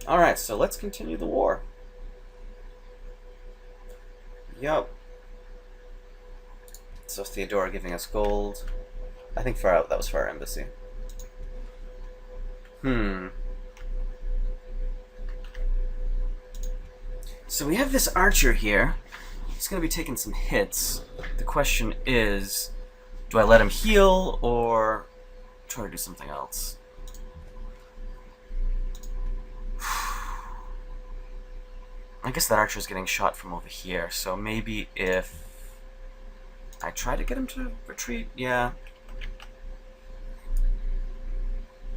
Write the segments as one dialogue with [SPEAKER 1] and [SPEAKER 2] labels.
[SPEAKER 1] Alright, so let's continue the war. Yup. So Theodora giving us gold. I think that was for our embassy. So we have this archer here. He's going to be taking some hits. The question is, do I let him heal or try to do something else? I guess that archer's getting shot from over here, so maybe if I try to get him to retreat, yeah.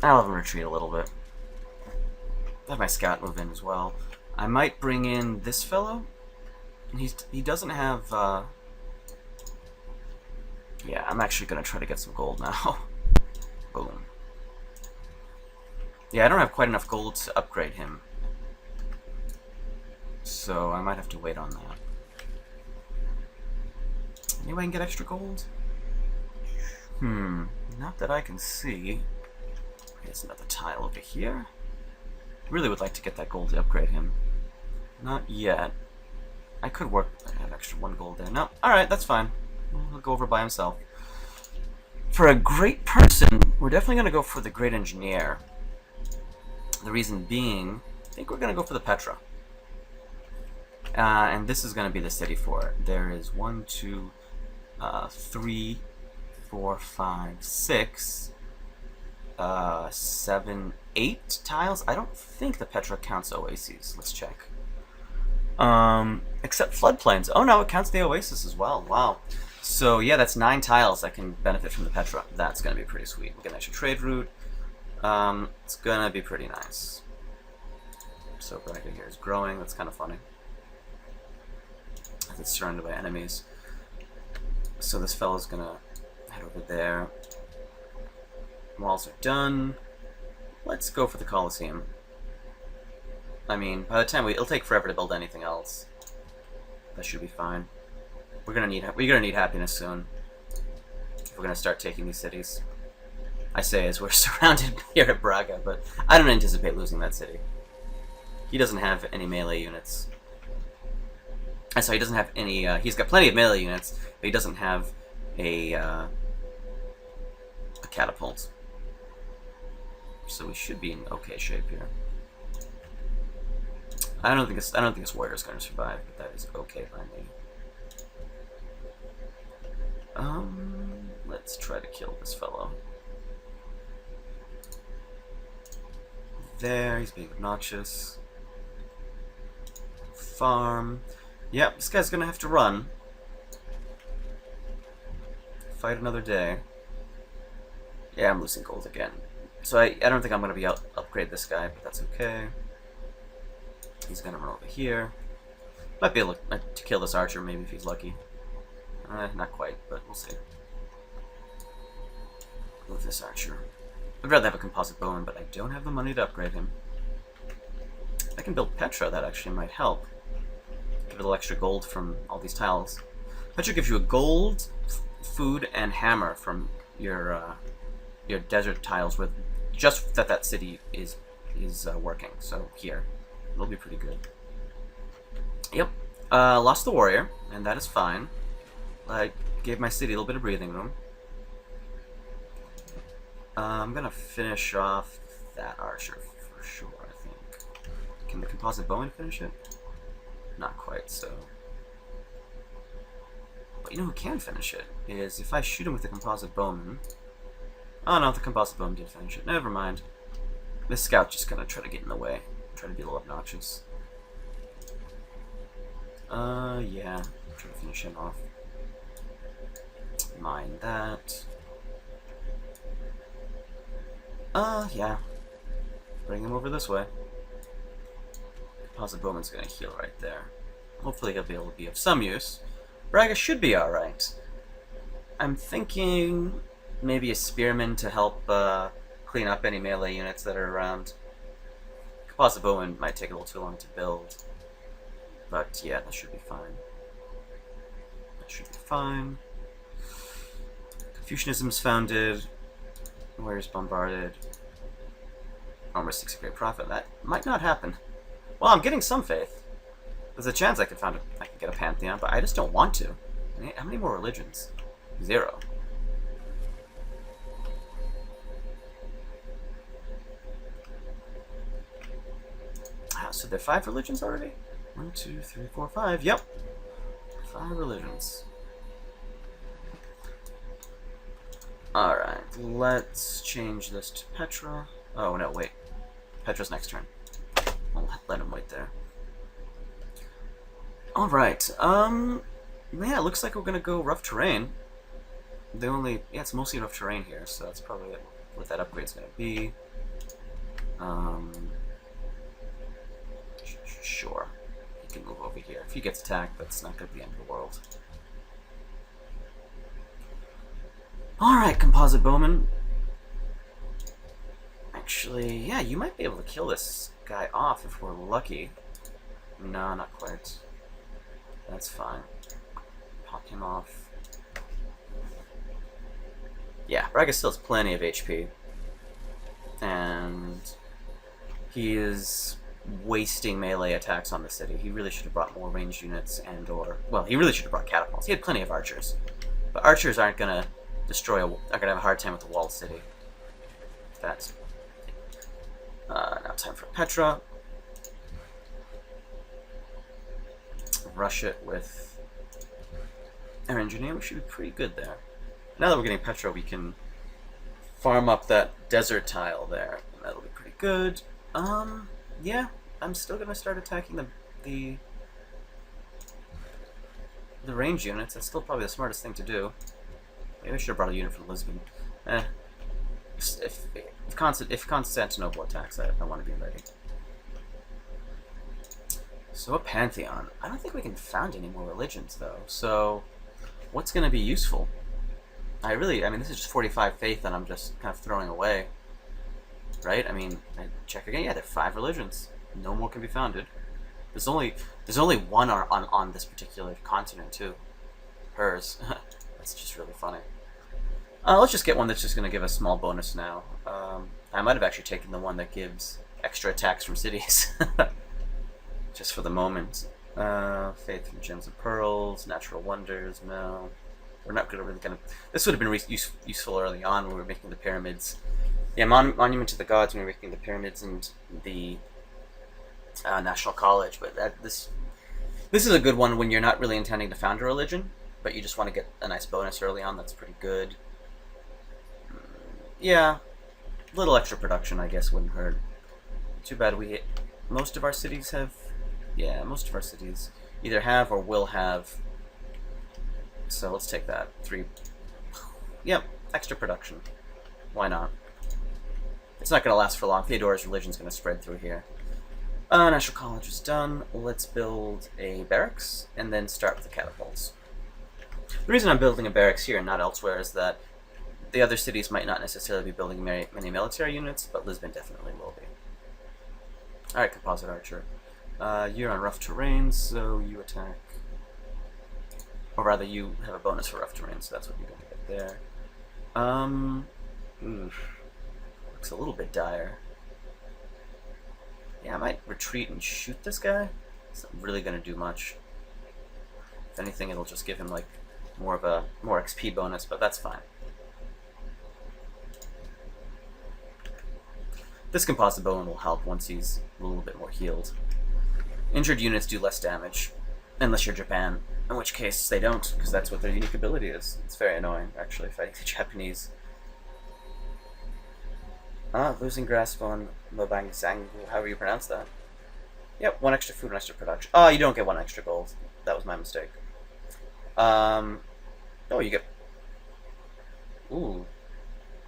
[SPEAKER 1] I'll have him retreat a little bit. I'll have my scout move in as well. I might bring in this fellow. He doesn't have, yeah, I'm actually going to try to get some gold now. Boom. Yeah, I don't have quite enough gold to upgrade him. So I might have to wait on that. Any way I can get extra gold? Not that I can see. There's another tile over here. Really would like to get that gold to upgrade him. Not yet. I could work. I have extra 1 gold there. No, alright, that's fine. He'll go over by himself. For a great person, we're definitely going to go for the great engineer. The reason being, I think we're going to go for the Petra. And this is going to be the city for it. There is 1, 2, 3, 4, 5, 6, 7, 8 tiles. I don't think the Petra counts oases. Let's check. Except floodplains. Oh no, it counts the oasis as well. Wow. So yeah, that's 9 tiles that can benefit from the Petra. That's gonna be pretty sweet. We'll get an extra trade route. It's gonna be pretty nice. So Braga here is growing. That's kind of funny. It's surrounded by enemies. So this fellow's gonna head over there. Walls are done. Let's go for the Colosseum. I mean, by the time it'll take forever to build anything else. That should be fine. We're gonna need happiness soon. If we're gonna start taking these cities. I say as we're surrounded here at Braga, but I don't anticipate losing that city. He doesn't have any melee units. So he doesn't have any. He's got plenty of melee units, but he doesn't have a catapult. So we should be in okay shape here. I don't think this warrior is going to survive, but that is okay by me. Let's try to kill this fellow. There, he's being obnoxious. Farm. Yep, this guy's gonna have to run. Fight another day. Yeah, I'm losing gold again. So I don't think I'm gonna be able to upgrade this guy, but that's okay. He's gonna run over here. Might be able to kill this archer, maybe, if he's lucky. Not quite, but we'll see. Move this archer. I'd rather have a composite bowman, but I don't have the money to upgrade him. If I can build Petra, that actually might help. Give a little extra gold from all these tiles. Petra gives you a gold, food, and hammer from your desert tiles, with just that city is working. So here, it'll be pretty good. Yep, lost the warrior, and that is fine. I gave my city a little bit of breathing room. I'm gonna finish off that archer for sure, I think. Can the composite bowman finish it? Not quite, so. But you know who can finish it is if I shoot him with the composite bowman. Oh no, the composite bowman did finish it. Never mind. This scout's just gonna try to get in the way. Try to be a little obnoxious. Yeah. Try to finish him off. Mine that. Yeah. Bring him over this way. Composite bowman's gonna heal right there. Hopefully he'll be able to be of some use. Braga should be alright. I'm thinking maybe a spearman to help clean up any melee units that are around. Composite bowman might take a little too long to build. But yeah, that should be fine. That should be fine. Confucianism's founded. Warriors bombarded. Almost 60 great profit. That might not happen. Well, I'm getting some faith. There's a chance I could get a pantheon, but I just don't want to. How many more religions? 0. So there are 5 religions already? 1, 2, 3, 4, 5. Yep. 5 religions. Alright, let's change this to Petra. Oh, no, wait. Petra's next turn. I'll let him wait there. Alright, yeah, it looks like we're gonna go rough terrain. Yeah, it's mostly rough terrain here, so that's probably what that upgrade's gonna be. Sure. He can move over here. If he gets attacked, that's not gonna be the end of the world. Alright, Composite Bowman. Actually, yeah, you might be able to kill this guy off if we're lucky. No, not quite. That's fine. Pop him off. Yeah, Braga still has plenty of HP. And he is wasting melee attacks on the city. He really should have brought more ranged units well, he really should have brought catapults. He had plenty of archers. But archers aren't gonna are gonna have a hard time with the walled city. That's now time for Petra. Rush it with our engineer. We should be pretty good there. Now that we're getting Petra, we can farm up that desert tile there, and that'll be pretty good. Yeah, I'm still gonna start attacking the range units. That's still probably the smartest thing to do. Maybe I should have brought a unit from Lisbon. If Constantinople attacks, I want to be ready. So a pantheon. I don't think we can found any more religions though. So what's going to be useful? I mean, this is just 45 faith that I'm just kind of throwing away. Right? I mean, I check again. Yeah, there are 5 religions. No more can be founded. There's only one on this particular continent too. Hers. That's just really funny. Let's just get one that's just going to give a small bonus now. I might have actually taken the one that gives extra attacks from cities. Just for the moment. Faith from Gems and Pearls, Natural Wonders, no. We're not going to really this would have been useful early on when we were making the pyramids. Yeah, Monument to the Gods when we were making the pyramids and the National College, but this is a good one when you're not really intending to found a religion, but you just want to get a nice bonus early on. That's pretty good. Yeah, a little extra production, I guess, wouldn't hurt. Too bad most of our cities either have or will have. So let's take that. 3. Yep, extra production. Why not? It's not going to last for long. Theodora's religion's going to spread through here. National College is done. Let's build a barracks and then start with the catapults. The reason I'm building a barracks here and not elsewhere is that the other cities might not necessarily be building many military units, but Lisbon definitely will be. Alright, Composite Archer. You're on rough terrain, so you attack. Or rather, you have a bonus for rough terrain, so that's what you're going to get there. Looks a little bit dire. Yeah, I might retreat and shoot this guy. It's not really going to do much. If anything, it'll just give him like more XP bonus, but that's fine. This Composite Bowman will help once he's a little bit more healed. Injured units do less damage, unless you're Japan, in which case they don't, because that's what their unique ability is. It's very annoying, actually, fighting the Japanese. Losing grasp on Mobang Sang, however you pronounce that. Yep, 1 extra food, 1 extra production. Oh, you don't get 1 extra gold. That was my mistake. Oh, you get... Ooh.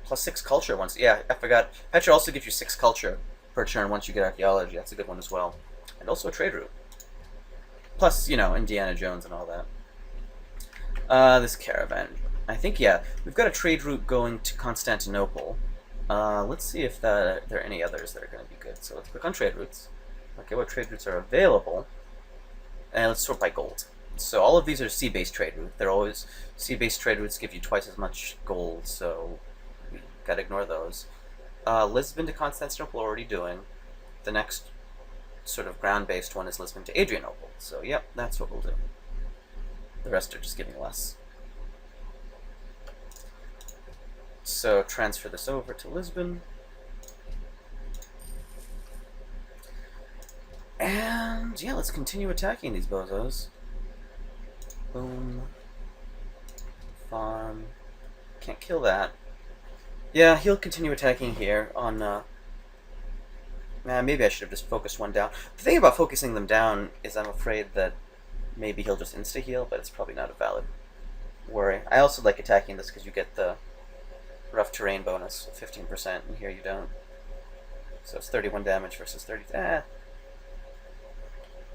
[SPEAKER 1] +6 culture once. Yeah, I forgot. Petra also gives you 6 culture per turn once you get archaeology. That's a good one as well. And also a trade route. Plus, you know, Indiana Jones and all that. This caravan. I think, yeah, we've got a trade route going to Constantinople. Let's see if there are any others that are going to be good. So let's click on trade routes. Okay, what trade routes are available? And let's sort by gold. So all of these are sea-based trade routes. They're always sea-based trade routes give you twice as much gold, so we gotta ignore those. Lisbon to Constantinople already doing. The next sort of ground-based one is Lisbon to Adrianople. So, yep, that's what we'll do. The rest are just giving less. So, transfer this over to Lisbon. And, yeah, let's continue attacking these bozos. Boom. Farm. Can't kill that. Yeah, he'll continue attacking here on, maybe I should have just focused one down. The thing about focusing them down is I'm afraid that maybe he'll just insta-heal, but it's probably not a valid worry. I also like attacking this because you get the rough terrain bonus of 15%, and here you don't. So it's 31 damage versus 30.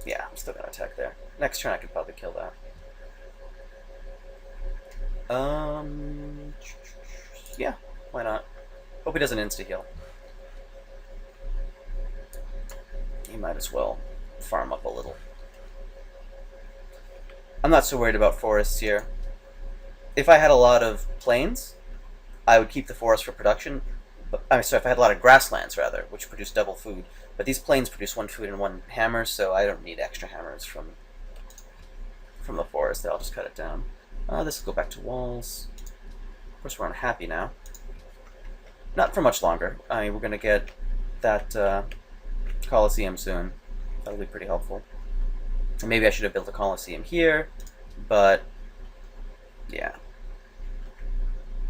[SPEAKER 1] Yeah, I'm still going to attack there. Next turn I could probably kill that. Yeah, why not? Hope he doesn't insta-heal. He might as well farm up a little. I'm not so worried about forests here. If I had a lot of plains, I would keep the forest for production. But, sorry, if I had a lot of grasslands, rather, which produce double food. But these plains produce 1 food and 1 hammer, so I don't need extra hammers from the forest. I'll just cut it down. This will go back to walls. Of course, we're unhappy now. Not for much longer. I mean, we're going to get that Colosseum soon. That'll be pretty helpful. And maybe I should have built a Colosseum here, but yeah.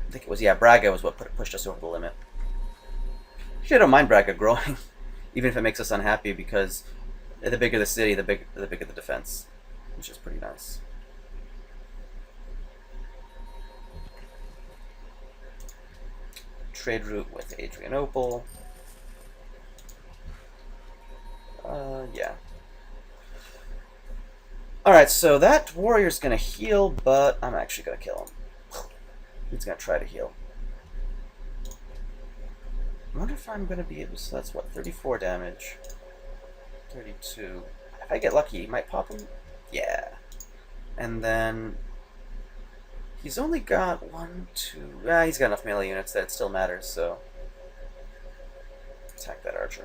[SPEAKER 1] I think it was, yeah, Braga was what pushed us over the limit. Actually, I don't mind Braga growing, even if it makes us unhappy, because the bigger the city, the bigger the defense, which is pretty nice. Trade route with Adrianople. Yeah. Alright, so that warrior's gonna heal, but I'm actually gonna kill him. He's gonna try to heal. I wonder if I'm gonna be able to, so that's what, 34 damage. 32. If I get lucky, he might pop him. Yeah. And then he's only got 1, 2. He's got enough melee units that it still matters, so attack that archer.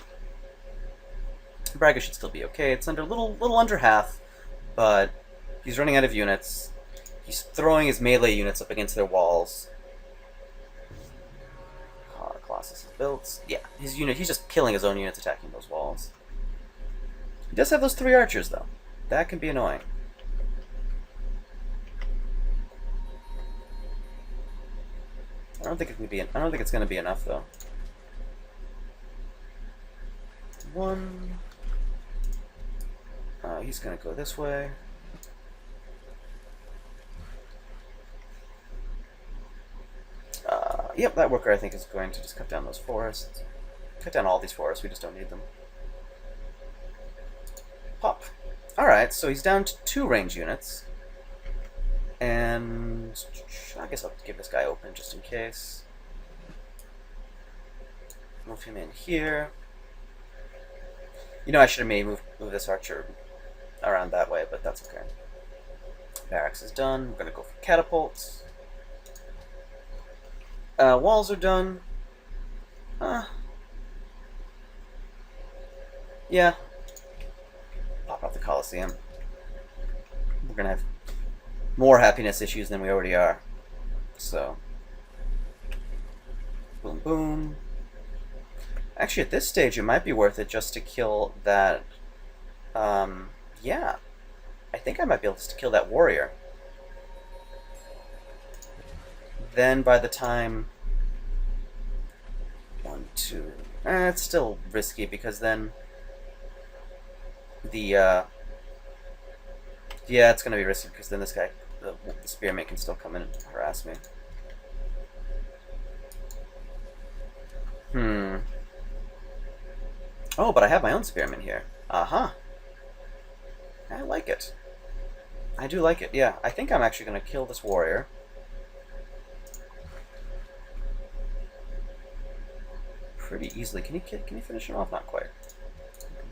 [SPEAKER 1] Braga should still be okay. It's under little under half, but he's running out of units. He's throwing his melee units up against their walls. Colossus is built. Yeah, his unit. He's just killing his own units attacking those walls. He does have those 3 archers though. That can be annoying. I don't think it's going to be enough though. 1. He's going to go this way. Yep, that worker I think is going to just cut down those forests. Cut down all these forests, we just don't need them. Pop. Alright, so he's down to 2 range units. And I guess I'll give this guy open just in case. Move him in here. You know, I should have maybe moved this archer around that way, but that's okay. Barracks is done. We're going to go for catapults. Walls are done. Yeah. Pop out the Colosseum. We're going to have more happiness issues than we already are. So. Boom, boom. Actually, at this stage, it might be worth it just to kill that. Yeah. I think I might be able to kill that warrior. Then by the time 1, 2, it's still risky because then the yeah, it's gonna be risky because then this guy, the spearmint, can still come in and harass me. Oh, but I have my own spearmint here. I like it. I do like it. Yeah, I think I'm actually gonna kill this warrior. Pretty easily. Can you finish him off? Not quite.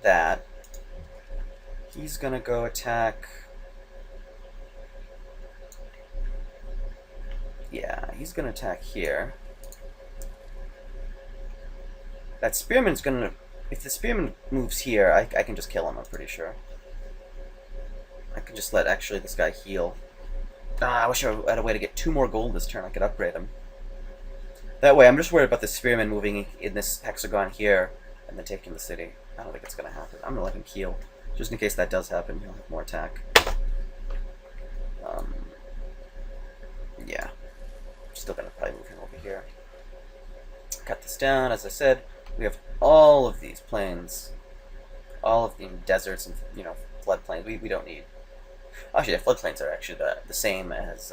[SPEAKER 1] That. He's gonna go attack. Yeah, he's gonna attack here. That spearman's gonna... If the spearman moves here, I can just kill him, I'm pretty sure. I can just let, actually, this guy heal. Ah, I wish I had a way to get 2 more gold this turn. I could upgrade him. That way, I'm just worried about the spearman moving in this hexagon here and then taking the city. I don't think it's going to happen. I'm going to let him heal. Just in case that does happen, he'll have more attack. Yeah. Still going to probably move him over here. Cut this down. As I said, we have all of these plains. All of the deserts and, floodplains. We don't need... Actually, the floodplains are actually the same as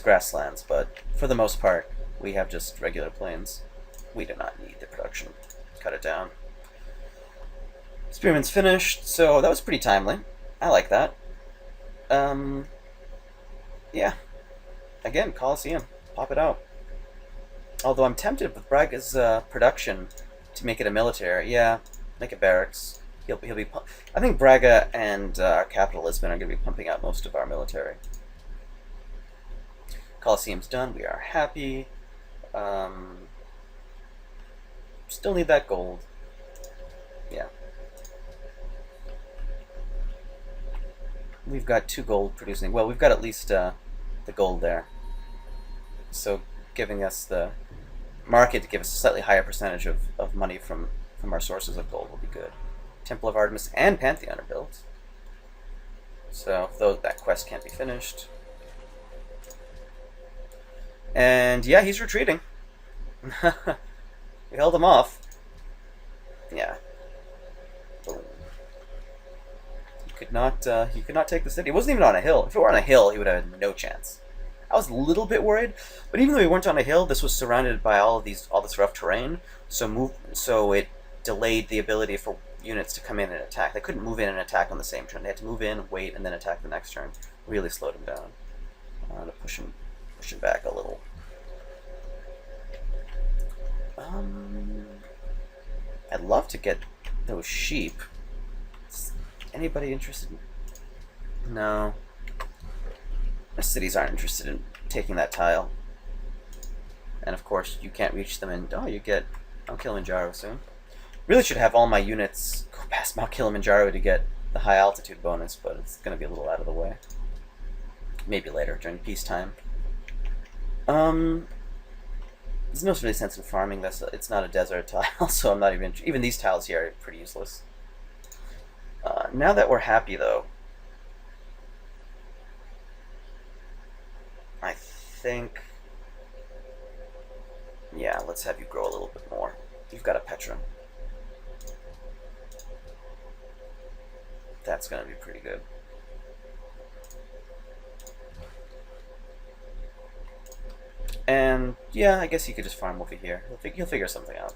[SPEAKER 1] grasslands, but for the most part, we have just regular plains. We do not need the production. Cut it down. Spearman's finished, so that was pretty timely. I like that. Yeah. Again, Colosseum. Pop it out. Although I'm tempted with Braga's production to make it a military. Yeah, make it barracks. He'll be. I think Braga and our capital Lisbon are going to be pumping out most of our military. Colosseum's done. We are happy. Still need that gold. Yeah. We've got 2 gold producing. Well, we've got at least the gold there. So giving us the market to give us a slightly higher percentage of money from our sources of gold will be good. Temple of Artemis and Pantheon are built. So, though that quest can't be finished. And yeah, he's retreating. We held him off. Yeah. Boom. He could not take the city. He wasn't even on a hill. If it were on a hill, he would have had no chance. I was a little bit worried, but even though we weren't on a hill, this was surrounded by all this rough terrain. So it delayed the ability for units to come in and attack. They couldn't move in and attack on the same turn. They had to move in, wait, and then attack the next turn. Really slowed him down. To push him back a little. I'd love to get those sheep. Is anybody interested in... No. The cities aren't interested in taking that tile. And of course, you can't reach them, and you get Mount Kilimanjaro soon. Really should have all my units go past Mount Kilimanjaro to get the high altitude bonus, but it's going to be a little out of the way. Maybe later, during peacetime. There's no really sense in farming this. It's not a desert tile, so I'm not even these tiles here are pretty useless. Now that we're happy, though, I think, yeah, let's have you grow a little bit more. You've got a Petra. That's going to be pretty good. And yeah, I guess he could just farm over here. He'll figure something out.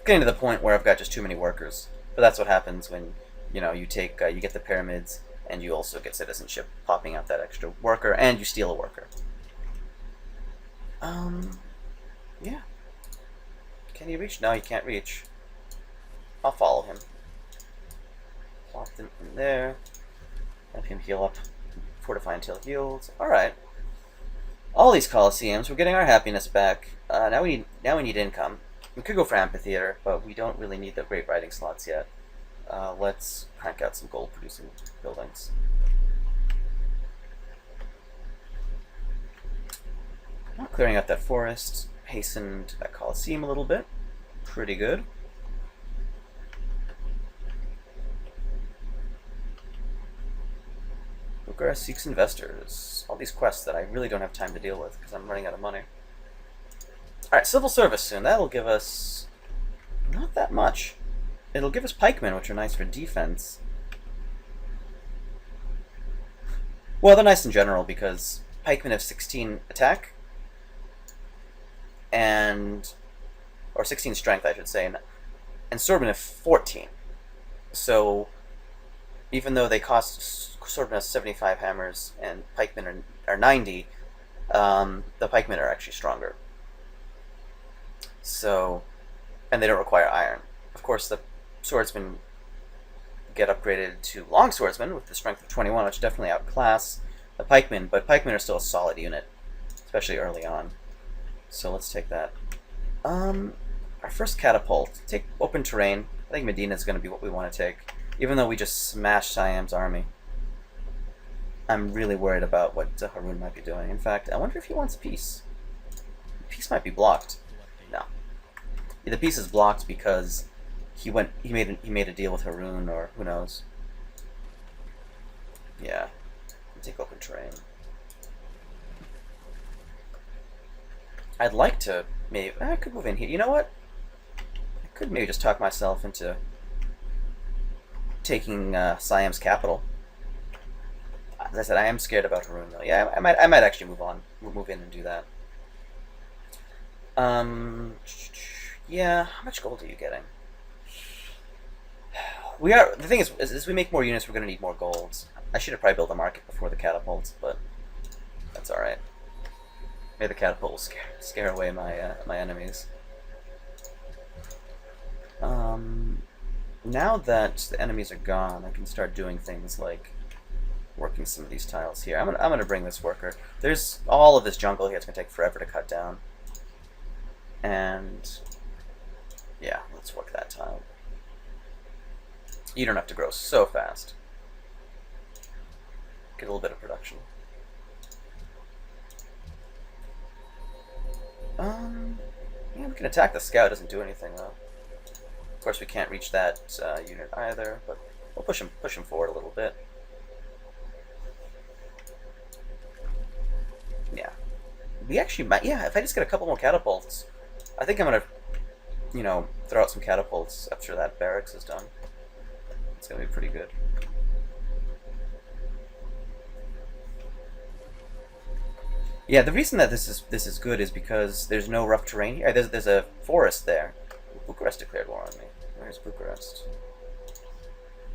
[SPEAKER 1] Getting to the point where I've got just too many workers, but that's what happens when you get the pyramids and you also get citizenship popping out that extra worker, and you steal a worker. Yeah. Can you reach? No, you can't reach. I'll follow him. Plop them in there. Have him heal up. Fortify until healed. Alright. All these Colosseums, we're getting our happiness back. Now we need income. We could go for amphitheater, but we don't really need the great writing slots yet. Let's crank out some gold producing buildings. Clearing out that forest hastened that Colosseum a little bit. Pretty good. Bucharest seeks investors. All these quests that I really don't have time to deal with because I'm running out of money. Alright, civil service soon. That'll give us not that much. It'll give us pikemen, which are nice for defense. Well, they're nice in general because pikemen have 16 attack, or 16 strength, I should say, and swordmen have 14. So even though they cost swordmen has 75 hammers and pikemen are 90, the pikemen are actually stronger. So, and they don't require iron. Of course, the swordsmen get upgraded to long swordsmen with the strength of 21, which definitely outclass the pikemen, but pikemen are still a solid unit, especially early on. So let's take that. our first catapult. Take open terrain. I think Medina is going to be what we want to take. Even though we just smashed Siam's army. I'm really worried about what Harun might be doing. In fact, I wonder if he wants peace. Peace might be blocked. No. The peace is blocked because he made a deal with Harun, or who knows. Yeah. Take open terrain. I'd like to maybe I could move in here. You know what? I could maybe just talk myself into taking Siam's capital. As I said, I am scared about Harun though. Yeah, I might actually move in and do that. Yeah. How much gold are you getting? The thing is, as we make more units, we're gonna need more golds. I should have probably built a market before the catapults, but that's all right. Maybe the catapult will scare away my enemies. Now that the enemies are gone, I can start doing things like working some of these tiles here. I'm gonna bring this worker. There's all of this jungle here. It's gonna take forever to cut down. And yeah, let's work that tile. You don't have to grow so fast. Get a little bit of production. Yeah, we can attack the scout. It doesn't do anything though. Of course, we can't reach that unit either, but we'll push him forward a little bit. Yeah, we actually might. Yeah, if I just get a couple more catapults, I think I'm gonna, throw out some catapults after that barracks is done. It's gonna be pretty good. Yeah, the reason that this is good is because there's no rough terrain here. There's a forest there. Bucharest declared war on me. Where's Bucharest?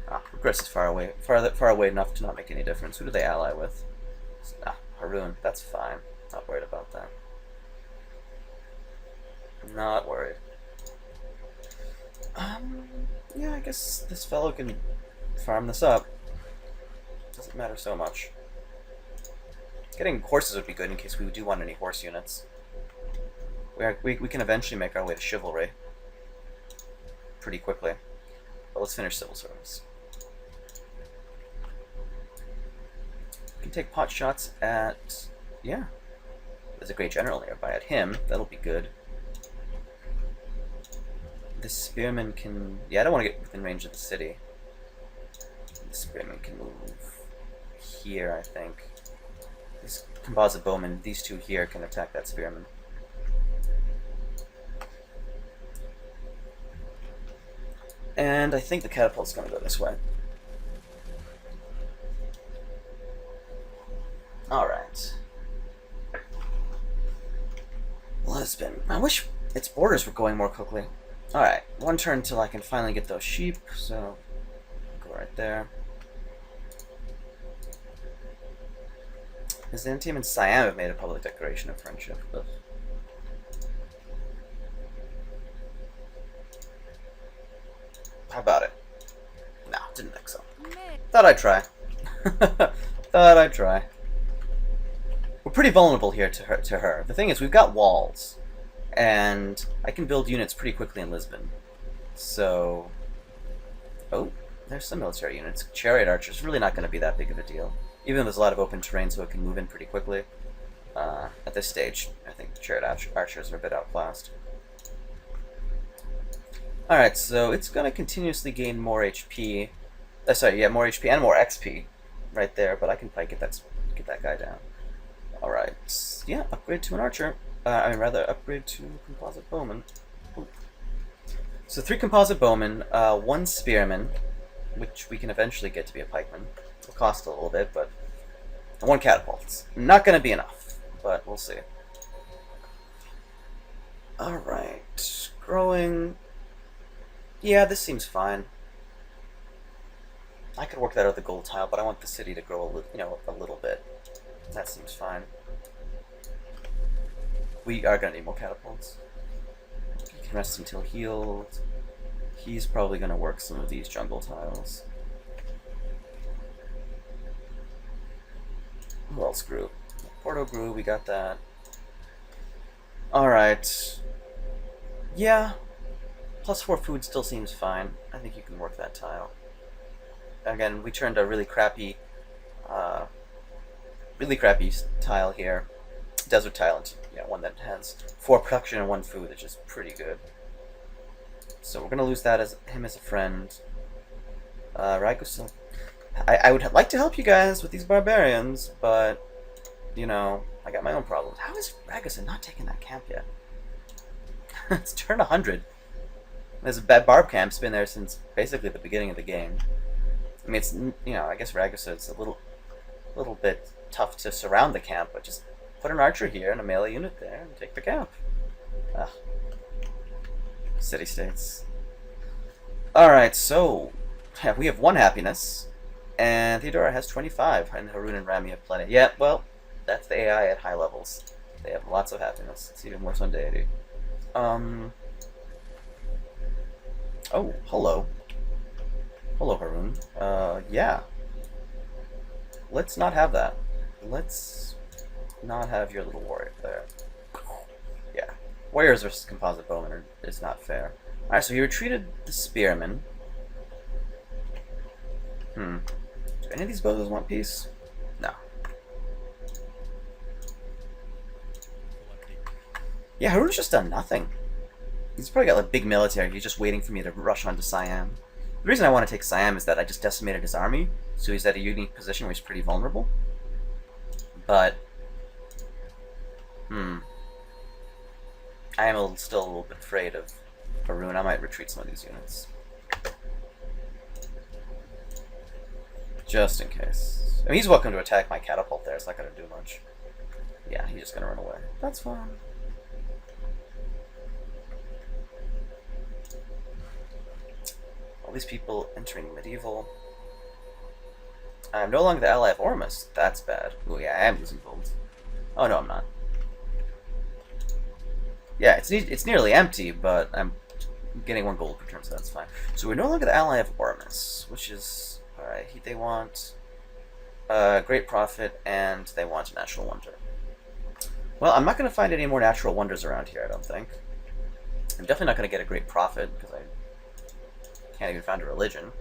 [SPEAKER 1] Ah, Bucharest is far away enough to not make any difference. Who do they ally with? Ah, Harun. That's fine. Not worried about that. Not worried. Yeah, I guess this fellow can farm this up. Doesn't matter so much. Getting horses would be good in case we do want any horse units. We can eventually make our way to chivalry pretty quickly. But let's finish civil service. We can take pot shots at... yeah. There's a great general nearby. At him, that'll be good. This spearman can... yeah, I don't want to get within range of the city. The spearman can move here, I think. These composite bowmen, these two here, can attack that spearman. And I think the catapult's going to go this way. Alright. Lisbon. I wish its borders were going more quickly. Alright, one turn until I can finally get those sheep, so go right there. Byzantium and Siam have made a public declaration of friendship, but... how about it? No, didn't think so. Thought I'd try. Thought I'd try. We're pretty vulnerable here to her. The thing is, we've got walls, and I can build units pretty quickly in Lisbon. So... oh, there's some military units. Chariot archers, really not going to be that big of a deal. Even though there's a lot of open terrain, so it can move in pretty quickly. At this stage, I think the chariot archers are a bit outclassed. Alright, so it's going to continuously gain more HP. Sorry, yeah, more HP and more XP right there, but I can probably get that guy down. Alright, yeah, upgrade to an archer. Upgrade to composite bowman. Ooh. So 3 composite bowmen, 1 spearman, which we can eventually get to be a pikeman. It'll cost a little bit, but 1 catapult. Not going to be enough, but we'll see. Alright, growing... yeah, this seems fine. I could work that out with the gold tile, but I want the city to grow a little bit. That seems fine. We are going to need more catapults. You can rest until healed. He's probably going to work some of these jungle tiles. Who else grew? Porto grew, we got that. Alright. Yeah, +4 food still seems fine. I think you can work that tile. Again, we turned a uh, really crappy tile here, desert tile, into one that has 4 production and 1 food, which is pretty good. So we're gonna lose that as him as a friend. Ragusa. I would like to help you guys with these barbarians, but I got my own problems. How is Ragusa not taking that camp yet? It's turn 100. There's a bad barb camp's been there since basically the beginning of the game. I mean, it's I guess Ragusa is a little bit tough to surround the camp, but just put an archer here and a melee unit there and take the camp. Ugh. City-states. Alright, so we have 1 happiness, and Theodora has 25, and Haroon and Rami have plenty. Yeah, well, that's the AI at high levels. They have lots of happiness. It's even worse on deity. Oh, hello. Hello, Haroon. Yeah. Let's not have that. Let's not have your little warrior there. Yeah. Warriors versus composite bowmen is not fair. Alright, so he retreated the spearmen. Do any of these bows want peace? No. Yeah, Haroon's just done nothing. He's probably got a big military. He's just waiting for me to rush onto Siam. The reason I want to take Siam is that I just decimated his army, so he's at a unique position where he's pretty vulnerable. But, I am still a little bit afraid of Haroon. I might retreat some of these units. Just in case. I mean, he's welcome to attack my catapult there. It's not going to do much. Yeah, he's just going to run away. That's fine. All these people entering medieval. I'm no longer the ally of Ormus. That's bad. Oh yeah, I am losing gold. Oh no, I'm not. Yeah, it's nearly empty, but I'm getting 1 gold per turn, so that's fine. So we're no longer the ally of Ormus, which is alright. They want great profit, and they want a natural wonder. Well, I'm not going to find any more natural wonders around here, I don't think. I'm definitely not going to get a great profit because I can't even find a religion.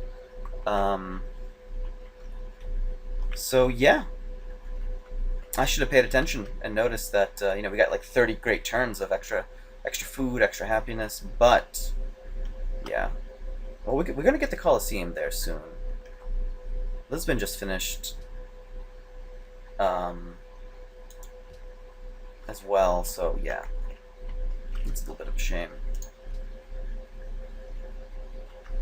[SPEAKER 1] So yeah, I should have paid attention and noticed that we got like 30 great turns of extra food, extra happiness. But yeah, well, we're gonna get the Colosseum there soon. Lisbon just finished as well, so yeah, it's a little bit of a shame.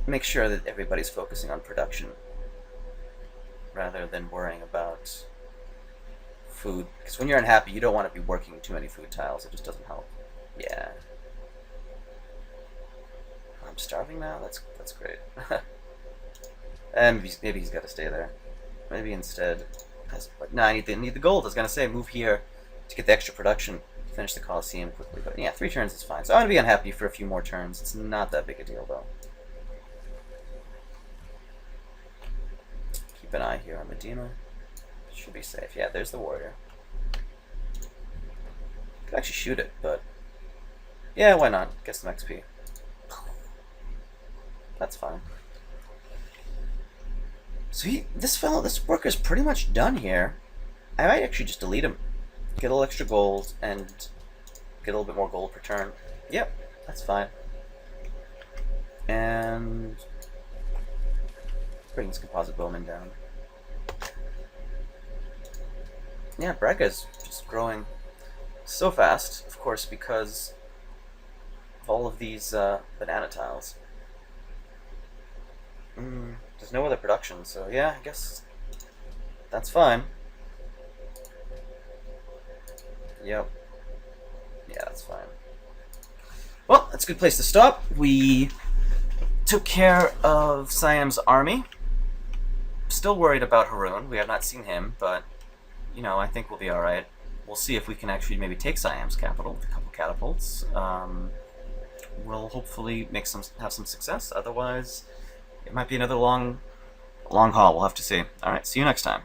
[SPEAKER 1] Make sure that everybody's focusing on production rather than worrying about food. Because when you're unhappy, you don't want to be working too many food tiles. It just doesn't help. Yeah. I'm starving now? That's great. And maybe he's got to stay there. Maybe instead... No, I need the gold. I was going to say, move here to get the extra production. Finish the Colosseum quickly. But yeah, 3 turns is fine. So I'm going to be unhappy for a few more turns. It's not that big a deal, though. Keep an eye here on Medina. Should be safe. Yeah, there's the warrior. Could actually shoot it, but yeah, why not? Get some XP. That's fine. So this worker's pretty much done here. I might actually just delete him. Get a little extra gold and get a little bit more gold per turn. Yep, that's fine. And bring this composite bowman down. Yeah, Brega's just growing so fast, of course, because of all of these banana tiles. There's no other production, so yeah, I guess that's fine. Yep. Yeah, that's fine. Well, that's a good place to stop. We took care of Siam's army. Still worried about Haroon. We have not seen him, but I think we'll be alright. We'll see if we can actually maybe take Siam's capital with a couple catapults. We'll hopefully have some success. Otherwise, it might be another long haul. We'll have to see. Alright, see you next time.